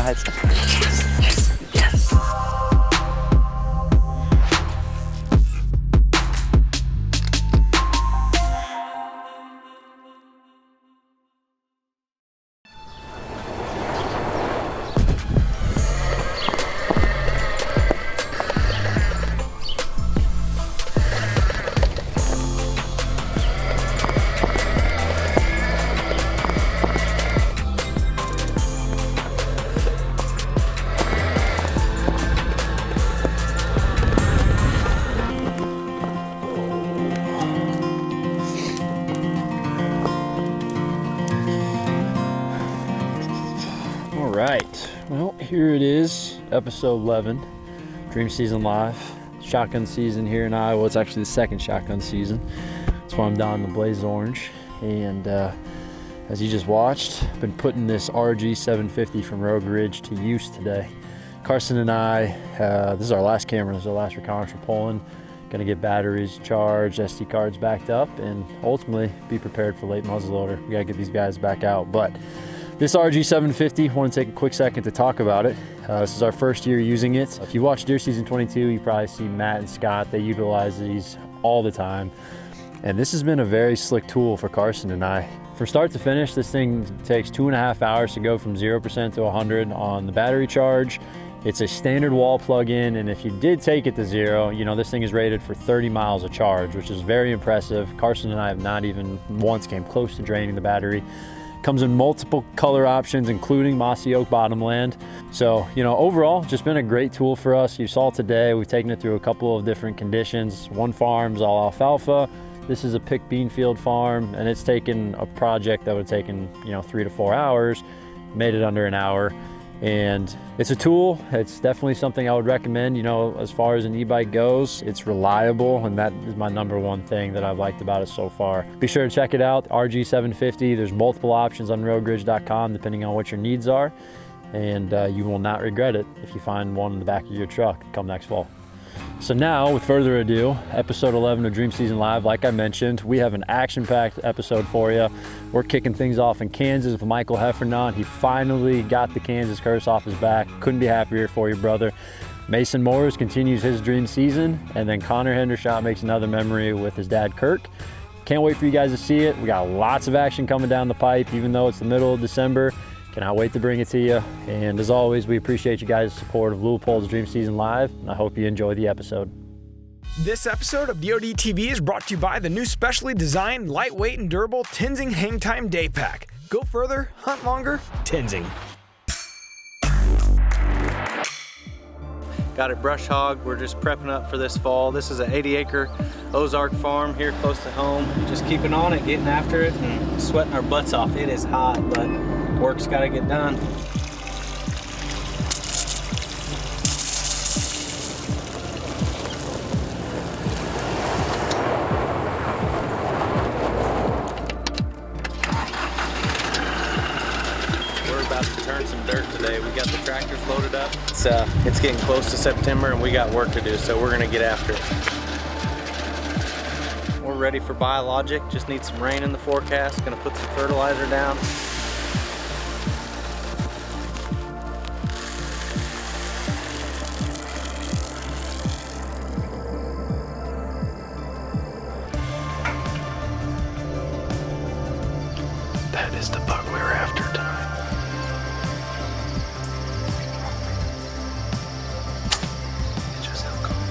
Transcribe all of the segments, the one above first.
guys. Yes. Right, well, here it is, episode 11, Dream Season Live, shotgun season here in Iowa. It's actually the second shotgun season. That's why I'm donning the blaze orange. And as you just watched, I've been putting this RG 750 from Rogue Ridge to use today. Carson and I, this is our last camera, this is our last reconnaissance for Poland. Gonna get batteries charged, SD cards backed up, and ultimately be prepared for late muzzleloader. We gotta get these guys back out. But this RG 750, I want to take a quick second to talk about it. This is our first year using it. If you watch Deer Season 22, you probably see Matt and Scott, they utilize these all the time. And this has been a very slick tool for Carson and I. From start to finish, this thing takes 2.5 hours to go from 0% to 100 on the battery charge. It's a standard wall plug-in, and if you did take it to zero, you know, this thing is rated for 30 miles of charge, which is very impressive. Carson and I have not even once came close to draining the battery. Comes in multiple color options, including mossy oak bottomland. So, you know, overall, just been a great tool for us. You saw today, we've taken it through a couple of different conditions. One farm's all alfalfa. This is a pick bean field farm, and it's taken a project that would have taken, you know, 3 to 4 hours, made it under an hour. And it's a tool. It's definitely something I would recommend. You know, as far as an e-bike goes, it's reliable, and that is my number one thing that I've liked about it so far. Be sure to check it out, RG 750. There's multiple options on rogueridge.com depending on what your needs are, and you will not regret it if you find one in the back of your truck come next fall. So now, with further ado, episode 11 of Dream Season Live. Like I mentioned, we have an action-packed episode for you. We're kicking things off in Kansas with Michael Heffernon. He finally got the Kansas curse off his back. Couldn't be happier for you, brother. Mason Morris continues his dream season, and then Kirk Hendershott makes another memory with his dad, Kirk. Can't wait for you guys to see it. We got lots of action coming down the pipe, even though it's the middle of December. Cannot wait to bring it to you. And as always, we appreciate you guys' support of Louisville's Dream Season Live, and I hope you enjoy the episode. This episode of DoD TV is brought to you by the new specially designed, lightweight, and durable Tenzing Hang Time Day Pack. Go further, hunt longer, Tenzing. Got it brush hog. We're just prepping up for this fall. This is an 80-acre Ozark farm here close to home. Just keeping on it, getting after it, and sweating our butts off. It is hot, but work's got to get done. We're about to turn some dirt today. We got the tractors loaded up. It's getting close to September and we got work to do, so we're gonna get after it. We're ready for biologic, just need some rain in the forecast. Gonna put some fertilizer down. That is the buck we were after tonight.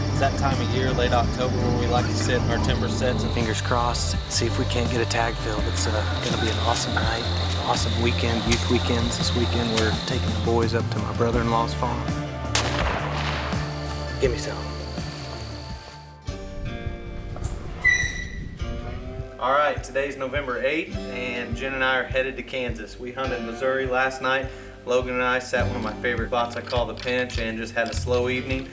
It's that time of year, late October, where we like to sit in our timber sets and fingers crossed, see if we can't get a tag filled. It's gonna be an awesome night, awesome weekend, youth weekends. This weekend we're taking the boys up to my brother-in-law's farm. Give me some. All right, today's November 8th, and Jen and I are headed to Kansas. We hunted Missouri last night. Logan and I sat one of my favorite spots I call the Pinch and just had a slow evening.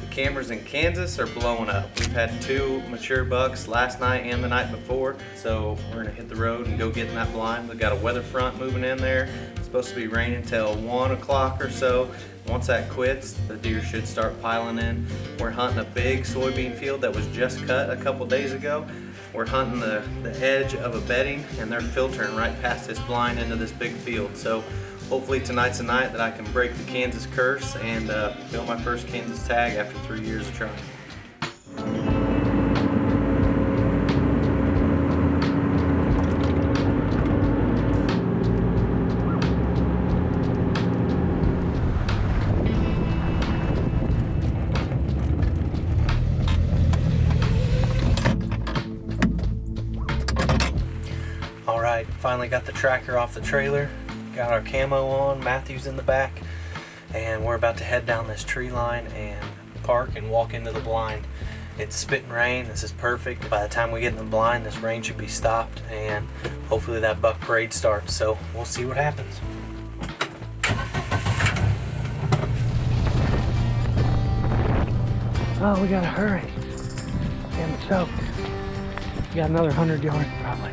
The cameras in Kansas are blowing up. We've had 2 mature bucks last night and the night before, so we're gonna hit the road and go get in that blind. We've got a weather front moving in there. It's supposed to be raining until 1 o'clock or so. Once that quits, the deer should start piling in. We're hunting a big soybean field that was just cut a couple days ago. We're hunting the edge of a bedding, and they're filtering right past this blind into this big field. So hopefully tonight's the night that I can break the Kansas curse and fill my first Kansas tag after 3 years of trying. Alright, finally got the tracker off the trailer, got our camo on, Matthew's in the back, and we're about to head down this tree line and park and walk into the blind. It's spitting rain, this is perfect. By the time we get in the blind, this rain should be stopped and hopefully that buck parade starts, so we'll see what happens. Oh, we gotta hurry. Damn, it's soaked. We got another 100 yards probably.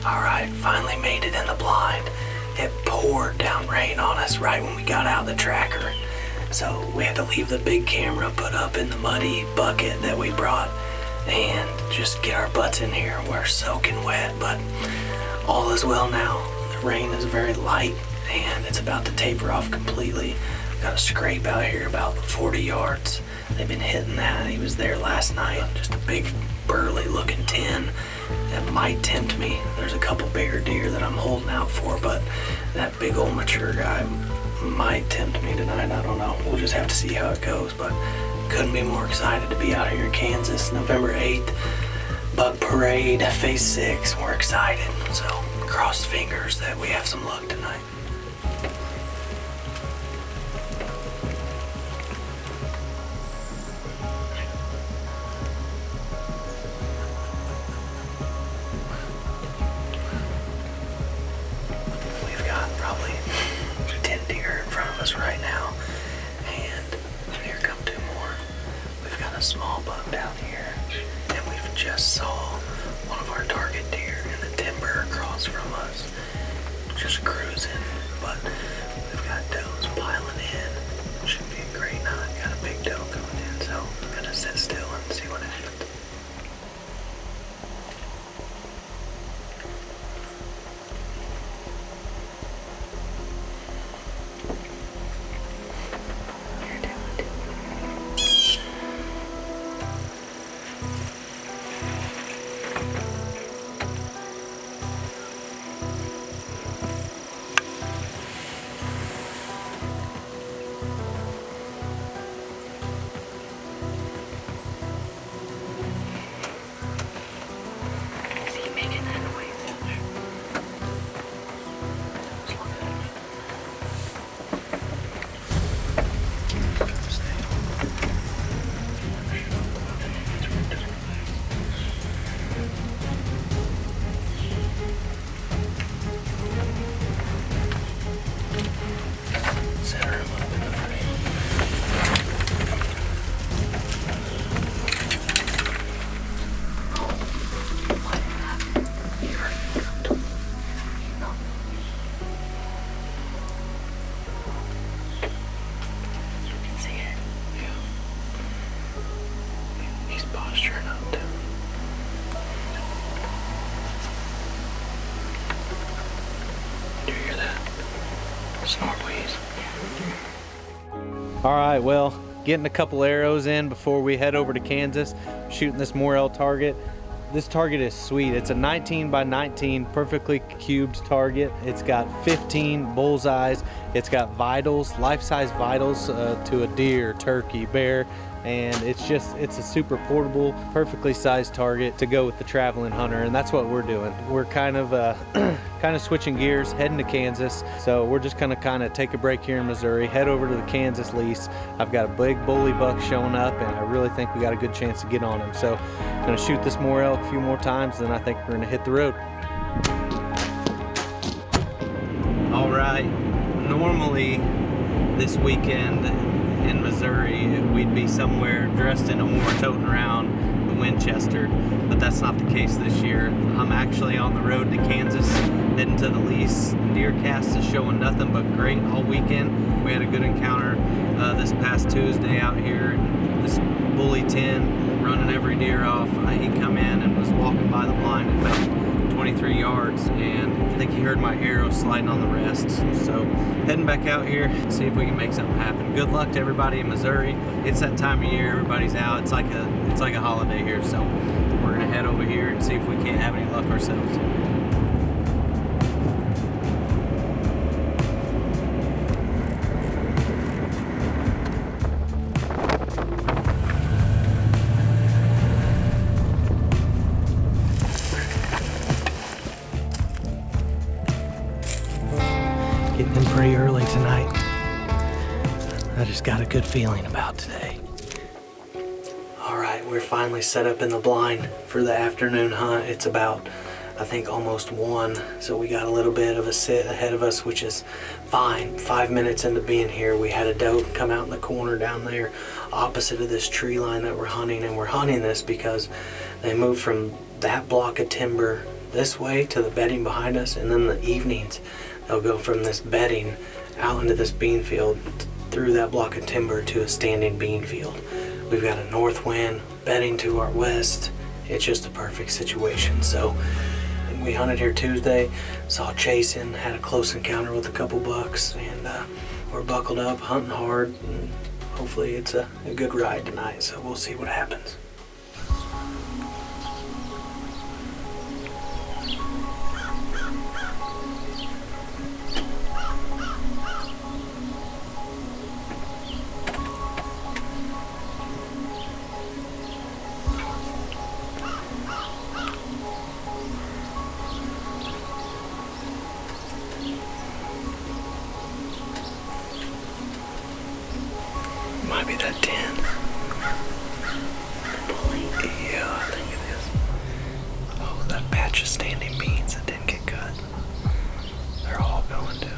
Alright, finally made it in the blind. It poured down rain on us right when we got out of the tracker. So we had to leave the big camera put up in the muddy bucket that we brought and just get our butts in here. We're soaking wet, but all is well now. The rain is very light and it's about to taper off completely. Got a scrape out here about 40 yards. They've been hitting that. He was there last night. Just a big burly looking 10 that might tempt me. There's a couple bigger deer that I'm holding out for, but that big old mature guy might tempt me tonight. I don't know. We'll just have to see how it goes, but couldn't be more excited to be out here in Kansas. November 8th, Buck Parade, Phase 6. We're excited, so cross fingers that we have some luck tonight. Probably 10 deer in front of us right now, and here come 2 more. We've got a small buck down here, and we've just saw one of our target deer in the timber across from us, just cruising, but we've got does piling in. Should be a great night. Got a big doe coming in, so I'm gonna sit still and see what happens. All right, well, getting a couple arrows in before we head over to Kansas, shooting this Morel target. This target is sweet. It's a 19 by 19 perfectly cubed target. It's got 15 bullseyes. It's got vitals, life-size vitals to a deer, turkey, bear, and it's a super portable, perfectly sized target to go with the traveling hunter, and that's what we're doing. We're kind of switching gears, heading to Kansas, so we're just gonna kind of take a break here in Missouri, head over to the Kansas lease. I've got a big bully buck showing up, and I really think we got a good chance to get on him. So I'm gonna shoot this Morel a few more times, then I think we're gonna hit the road. All right, normally this weekend in Missouri, we'd be somewhere dressed in a war toting around the Winchester, but that's not the case this year. I'm actually on the road to Kansas, heading to the lease. Deer cast is showing nothing but great all weekend. We had a good encounter this past Tuesday out here. This bully 10 running every deer off. He come in and was walking by the blind at about 23 yards, and I think he heard my arrow sliding on the rests. So heading back out here, see if we can make something happen. Good luck to everybody in Missouri. It's that time of year, everybody's out. It's like a holiday here, so we're gonna head over here and see if we can't have any luck ourselves. Getting in pretty early tonight. I just got a good feeling about today. All right, we're finally set up in the blind for the afternoon hunt. It's about, I think, almost 1, so we got a little bit of a sit ahead of us, which is fine. 5 minutes into being here, we had a doe come out in the corner down there opposite of this tree line that we're hunting, and we're hunting this because they moved from that block of timber this way to the bedding behind us, and then the evenings they'll go from this bedding out into this bean field through that block of timber to a standing bean field. We've got a north wind, bedding to our west. It's just a perfect situation. So we hunted here Tuesday, saw chasing, had a close encounter with a couple bucks, and we're buckled up, hunting hard, and hopefully it's a good ride tonight, so we'll see what happens. Might be that 10. Yeah, I think it is. Oh, that patch of standing beans that didn't get cut. They're all going to.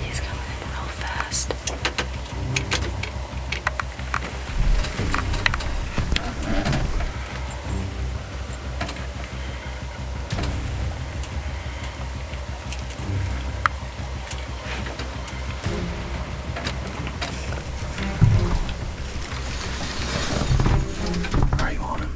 He's coming in real fast. Are you on him?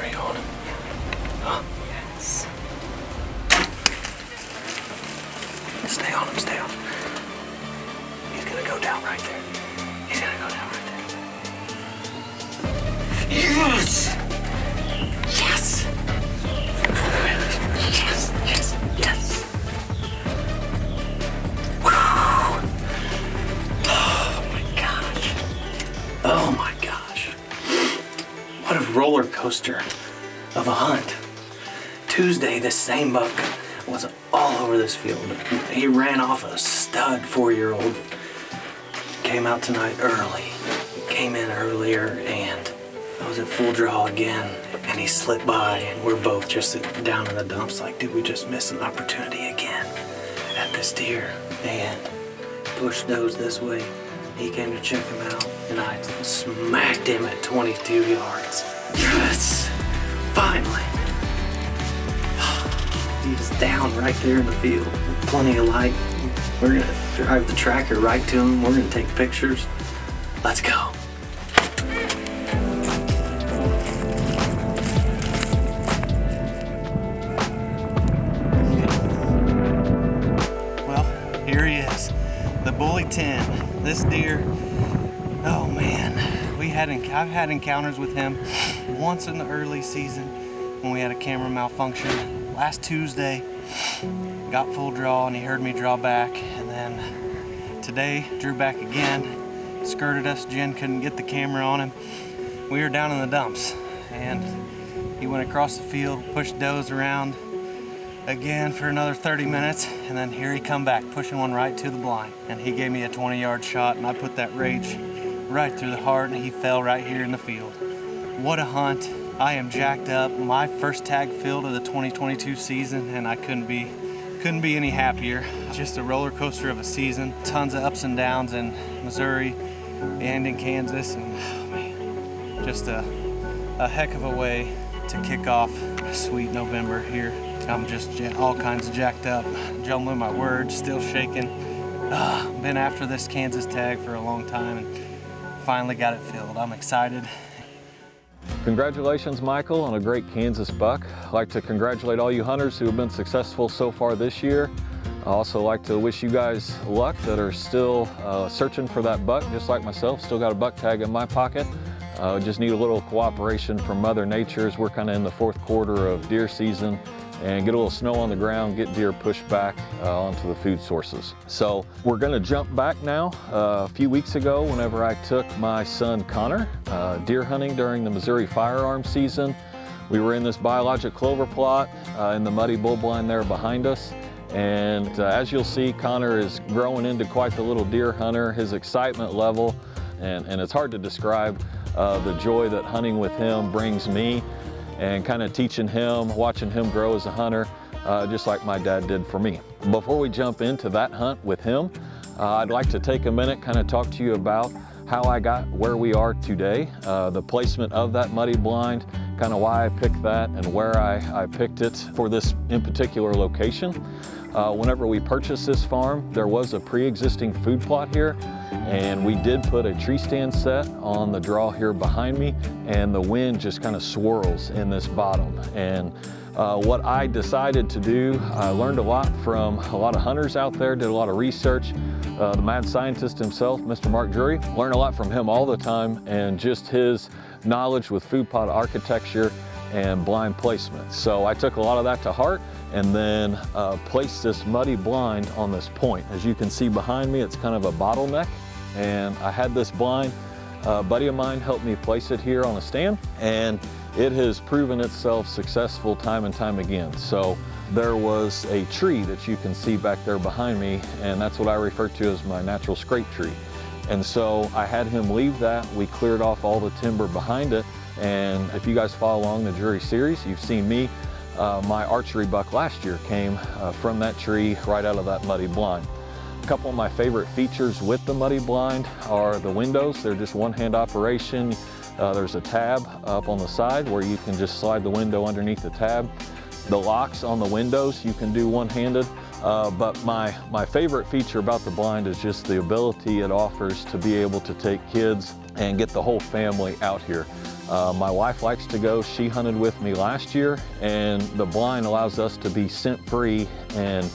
Are you on him? Huh? Yes. Stay on him, stay on him. He's gonna go down right there. He's gonna go down right there. Yes! Yes! Yes, yes, yes. Woo! Oh my gosh. Oh my gosh. What a roller coaster of a hunt. Tuesday, this same buck was all over this field. He ran off a stud 4-year-old. Came out tonight early. Came in earlier, and I was at full draw again, and he slipped by, and we're both just down in the dumps like, did we just miss an opportunity again at this deer? And pushed those this way. He came to check him out, and I smacked him at 22 yards. Yes! Finally! He's down right there in the field. Plenty of light. We're gonna drive the tracker right to him. We're gonna take pictures. Let's go. Well, here he is, the Bully 10. This deer, oh man, I've had encounters with him once in the early season when we had a camera malfunction. Last Tuesday, got full draw and he heard me draw back, and then today drew back again, skirted us. Jen couldn't get the camera on him. We were down in the dumps. and he went across the field, pushed does around again for another 30 minutes, and then here he come back, pushing one right to the blind. And he gave me a 20-yard shot, and I put that rage right through the heart, and he fell right here in the field. What a hunt. I am jacked up. My first tag field of the 2022 season, and I couldn't be any happier. Just a roller coaster of a season. Tons of ups and downs in Missouri and in Kansas, and oh man, just a heck of a way to kick off a sweet November here. I'm just all kinds of jacked up, jumbling my words, still shaking. Been after this Kansas tag for a long time and finally got it filled. I'm excited. Congratulations, Michael, on a great Kansas buck. I'd like to congratulate all you hunters who have been successful so far this year. I also like to wish you guys luck that are still searching for that buck, just like myself. Still got a buck tag in my pocket. Just need a little cooperation from Mother Nature as we're kind of in the fourth quarter of deer season, and get a little snow on the ground, get deer pushed back onto the food sources. So we're gonna jump back now. A few weeks ago, whenever I took my son Konner deer hunting during the Missouri firearm season, we were in this biologic clover plot in the muddy bull blind there behind us. And as you'll see, Konner is growing into quite the little deer hunter. His excitement level, and it's hard to describe the joy that hunting with him brings me, and kind of teaching him, watching him grow as a hunter, just like my dad did for me. Before we jump into that hunt with him, I'd like to take a minute, kind of talk to you about how I got where we are today, the placement of that muddy blind, kind of why I picked that and where I picked it for this in particular location. Whenever we purchased this farm, there was a pre-existing food plot here, and we did put a tree stand set on the draw here behind me, and the wind just kind of swirls in this bottom. And what I decided to do, I learned a lot from a lot of hunters out there, did a lot of research. The mad scientist himself, Mr. Mark Drury, learn a lot from him all the time, and just his knowledge with food plot architecture and blind placement. So I took a lot of that to heart, and then placed this muddy blind on this point. As you can see behind me, it's kind of a bottleneck, and I had this blind, a buddy of mine helped me place it here on a stand, and it has proven itself successful time and time again. So there was a tree that you can see back there behind me, and that's what I refer to as my natural scrape tree. And so I had him leave that. We cleared off all the timber behind it, and if you guys follow along the Drury series, you've seen me. My archery buck last year came from that tree right out of that muddy blind. A couple of my favorite features with the muddy blind are the windows. They're just one-hand operation. There's a tab up on the side where you can just slide the window underneath the tab. The locks on the windows you can do one-handed. But my favorite feature about the blind is just the ability it offers to be able to take kids and get the whole family out here. My wife likes to go. She hunted with me last year, and the blind allows us to be scent-free and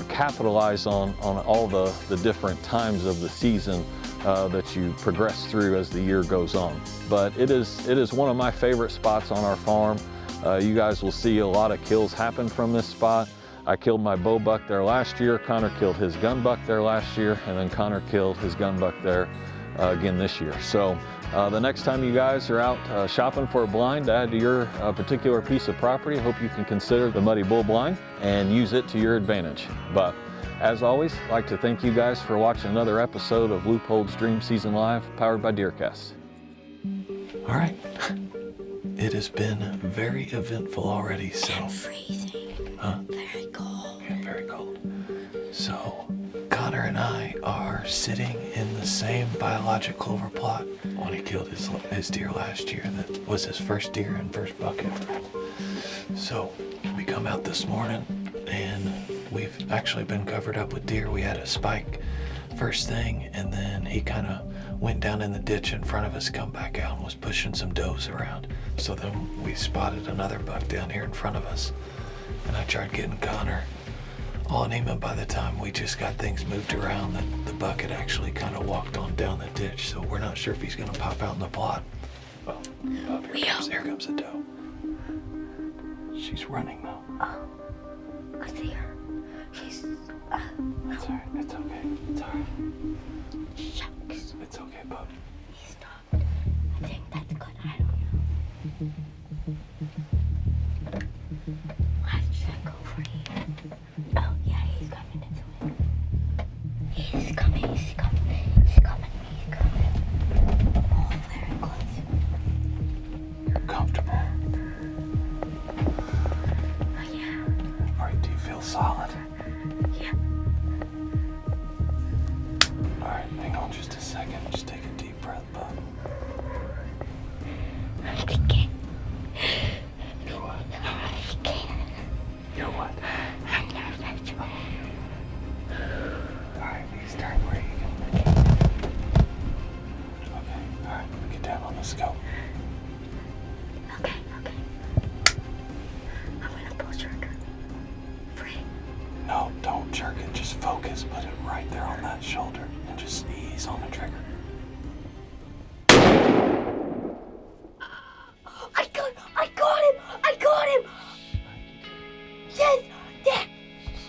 capitalize on all the different times of the season that you progress through as the year goes on. But it is one of my favorite spots on our farm. You guys will see a lot of kills happen from this spot. I killed my bow buck there last year. Konner killed his gun buck there last year, and then Konner killed his gun buck there again this year. So the next time you guys are out shopping for a blind to add to your particular piece of property, I hope you can consider the Muddy Bull blind and use it to your advantage. But as always, I'd like to thank you guys for watching another episode of Loophold's Dream Season Live, powered by DeerCast. All right. It has been very eventful already, so... I'm freezing. Huh? Very cold. Yeah, very cold. So, Konner and I are sitting in the same biologic clover plot when he killed his deer last year. That was his first deer and first buck ever. So, we come out this morning, and we've actually been covered up with deer. We had a spike first thing, and then he kind of went down in the ditch in front of us, come back out, and was pushing some does around. So then we spotted another buck down here in front of us, and I tried getting Konner on him, and by the time we just got things moved around, the buck had actually kind of walked on down the ditch, so we're not sure if he's going to pop out in the plot. Oh, here comes the doe. She's running though. Oh, I see her. She's... It's alright, it's okay, it's alright. Shucks. It's okay, bub. He stopped. I think that's good. I don't know. He's coming. He's coming. He's coming. He's coming. Oh, very close. You're comfortable. Oh, yeah. All right, do you feel solid? Yeah. All right, hang on just a second. Just take a deep breath, bud. I'm thinking. You're what? I'm thinking. You're what? I'm nervous. All right, please turn where you can. Okay, all right, get down on the scope. Okay. I'm gonna pull trigger. Free. No, don't jerk it. Just focus. Put it right there on that shoulder and just ease on the trigger. I got him. Yes, Dad.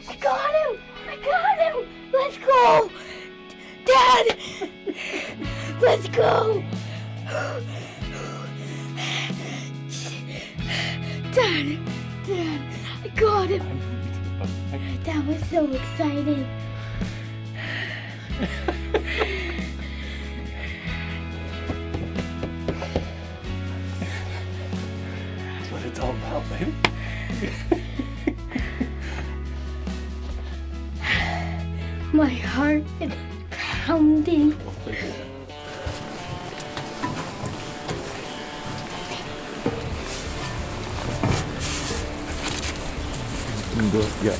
I got him. Let's go. Dad. Let's go. Dad, I got him. That was so exciting. That's what it's all about, baby. My heart is pounding. Yeah.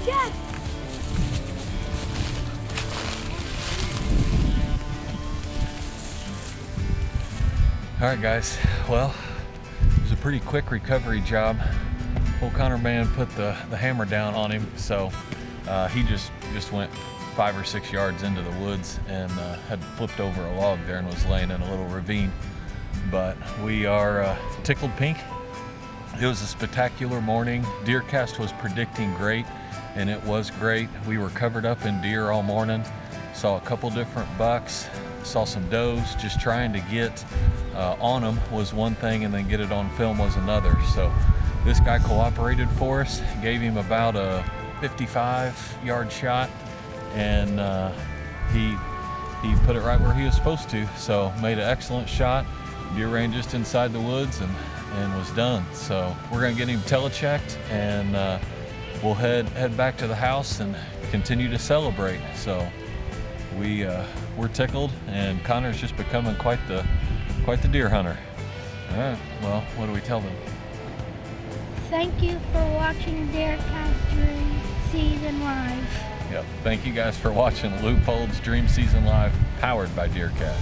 Yes. All right, guys. Well, it was a pretty quick recovery job. Old Konner man put the hammer down on him, so he just went 5 or 6 yards into the woods and had flipped over a log there and was laying in a little ravine. But we are tickled pink. It was a spectacular morning. Deercast was predicting great, and it was great. We were covered up in deer all morning. Saw a couple different bucks, saw some does. Just trying to get on them was one thing, and then get it on film was another. So this guy cooperated for us, gave him about a 55-yard shot, and he put it right where he was supposed to. So made an excellent shot. Deer ran just inside the woods and was done. So we're gonna get him telechecked, and we'll head back to the house and continue to celebrate. So we're tickled, and Konner's just becoming quite the deer hunter. All right, well, what do we tell them? Thank you for watching Deercast Dream Season Live. Yep, thank you guys for watching Loophold's Dream Season Live, powered by Deercast.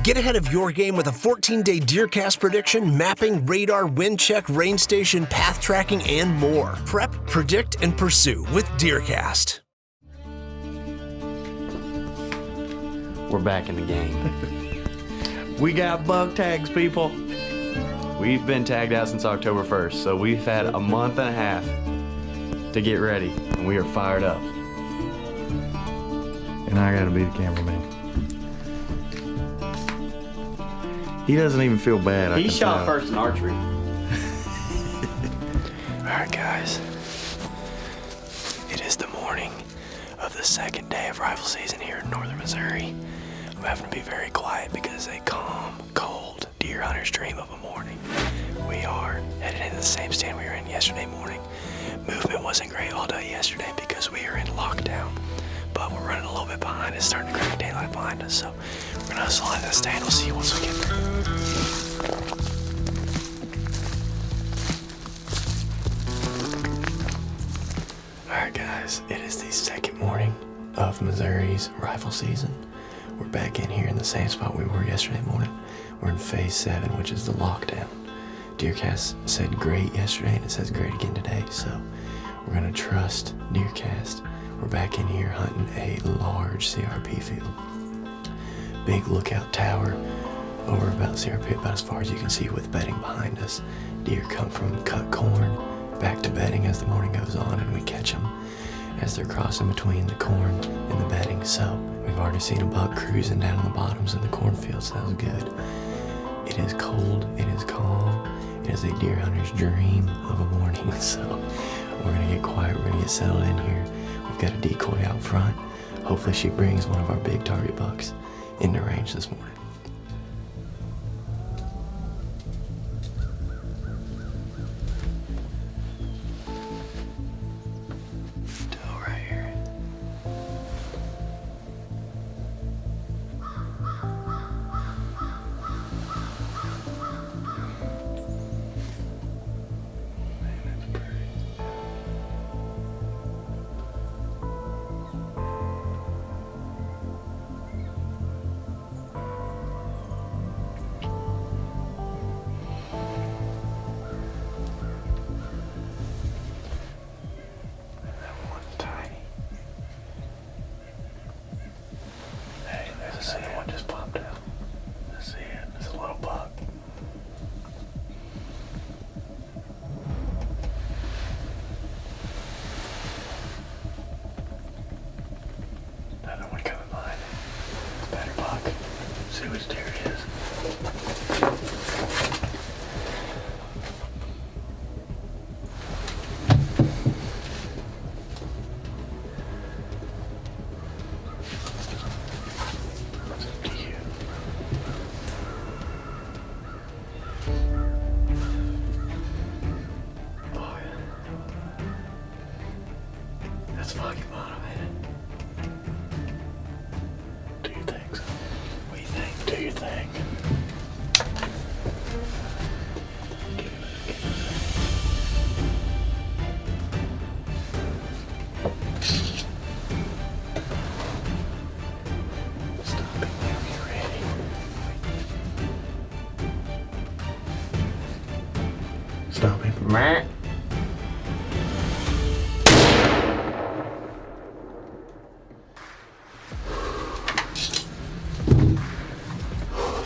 Get ahead of your game with a 14-day Deercast prediction, mapping, radar, wind check, rain station, path tracking, and more. Prep, predict, and pursue with Deercast. We're back in the game. We got buck tags, people. We've been tagged out since October 1st, so we've had a month and a half to get ready, and we are fired up. And I gotta be the cameraman. He doesn't even feel bad. He shot first in archery. Alright guys, it is the morning of the second day of rifle season here in northern Missouri. I'm having to be very quiet because a calm, cold deer hunter's dream of a morning. We are headed into the same stand we were in yesterday morning. Movement wasn't great all day yesterday because we are in lockdown, but we're running a little bit behind. It's starting to crack daylight behind us, so we're gonna hustle into the stand. We'll see you once we get there. Alright guys, it is the second morning of Missouri's rifle season. We're back in here in the same spot we were yesterday morning. We're in phase 7, which is the lockdown. Deercast said great yesterday, and it says great again today, so we're gonna trust Deercast. We're back in here hunting a large CRP field. Big lookout tower over about CRP, about as far as you can see with bedding behind us. Deer come from cut corn back to bedding as the morning goes on, and we catch them as they're crossing between the corn and the bedding. So we've We've already seen a buck cruising down in the bottoms of the cornfields. That was good. It is cold, it is calm, it is a deer hunter's dream of a morning. So we're gonna get quiet, we're gonna get settled in here. We've got a decoy out front. Hopefully she brings one of our big target bucks into range this morning. Doe right here. That's Foggy Bottom, ain't it? Do you think so? What do you think? Do you think? Stop it when you're ready. Stop it. Meh.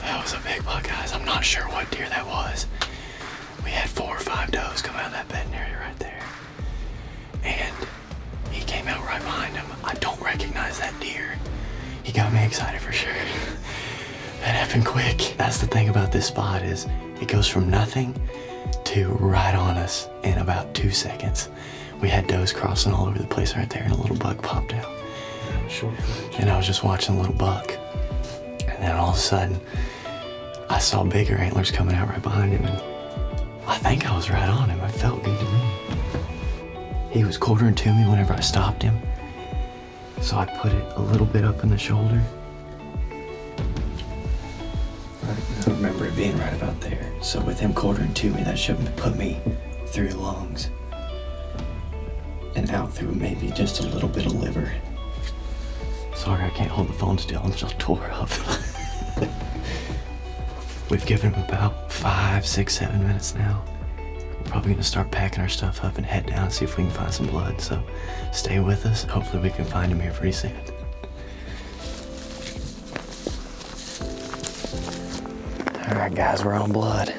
That was a big buck, guys. I'm not sure what deer that was. We had 4 or 5 does come out of that bedding area right there. And he came out right behind him. I don't recognize that deer. He got me excited for sure. That happened quick. That's the thing about this spot is it goes from nothing to right on us in about 2 seconds. We had does crossing all over the place right there and a little buck popped out. And I was just watching the little buck. And then all of a sudden, I saw bigger antlers coming out right behind him, and I think I was right on him. It felt good to me. He was quartering to me whenever I stopped him, so I put it a little bit up in the shoulder. I remember it being right about there. So with him quartering to me, that should put me through the lungs and out through maybe just a little bit of liver. Sorry, I can't hold the phone still. I'm just tore up. We've given him about 5, 6, 7 minutes now. We're probably gonna start packing our stuff up and head down and see if we can find some blood. So stay with us. Hopefully we can find him here pretty soon. All right, guys, we're on blood.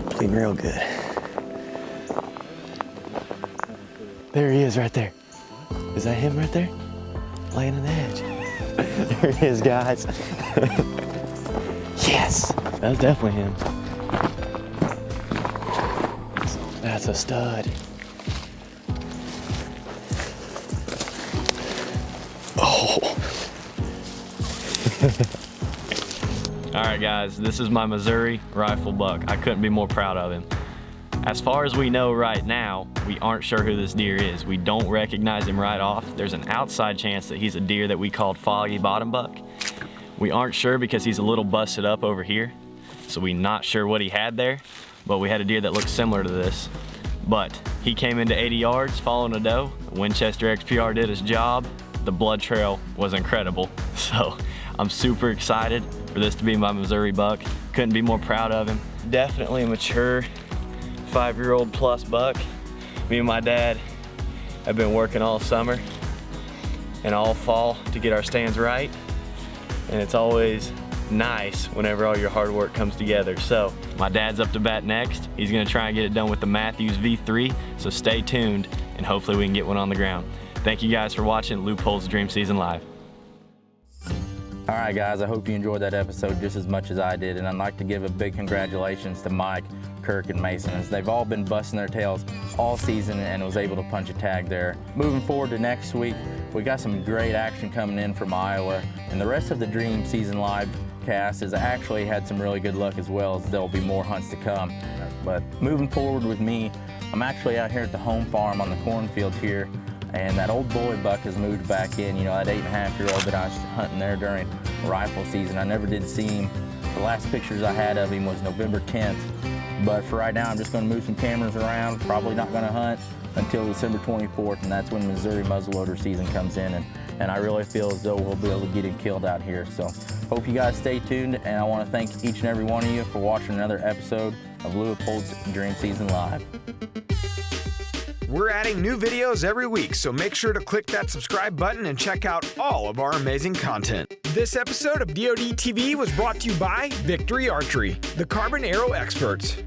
Bleeding real good. There he is right there. Is that him right there? Laying on the edge. There he is, guys. Yes, that's definitely him. That's a stud. Oh. All right, guys, this is my Missouri rifle buck. I couldn't be more proud of him. As far as we know right now, we aren't sure who this deer is. We don't recognize him right off. There's an outside chance that he's a deer that we called Foggy Bottom Buck. We aren't sure because he's a little busted up over here, so we're not sure what he had there, but we had a deer that looked similar to this. But he came into 80 yards following a doe. The Winchester XPR did his job. The blood trail was incredible. So I'm super excited for this to be my Missouri buck. Couldn't be more proud of him. Definitely a mature 5-year-old plus buck. Me and my dad have been working all summer and all fall to get our stands right. And it's always nice whenever all your hard work comes together. So my dad's up to bat next. He's gonna try and get it done with the Matthews V3. So stay tuned and hopefully we can get one on the ground. Thank you guys for watching Loopholes Dream Season Live. All right, guys, I hope you enjoyed that episode just as much as I did, and I'd like to give a big congratulations to Mike, Kirk, and Mason, as they've all been busting their tails all season and was able to punch a tag there. Moving forward to next week, we got some great action coming in from Iowa, and the rest of the Dream Season Live cast has actually had some really good luck as well, as there'll be more hunts to come. But moving forward with me, I'm actually out here at the home farm on the cornfield here, and that old bully buck has moved back in. You know, that 8.5-year-old that I was hunting there during rifle season. I never did see him. The last pictures I had of him was November 10th. But for right now, I'm just going to move some cameras around. Probably not going to hunt until December 24th, and that's when Missouri muzzleloader season comes in. And I really feel as though we'll be able to get him killed out here. So hope you guys stay tuned, and I want to thank each and every one of you for watching another episode of Leopold's Dream Season Live. We're adding new videos every week, so make sure to click that subscribe button and check out all of our amazing content. This episode of DoD TV was brought to you by Victory Archery, the Carbon Arrow experts.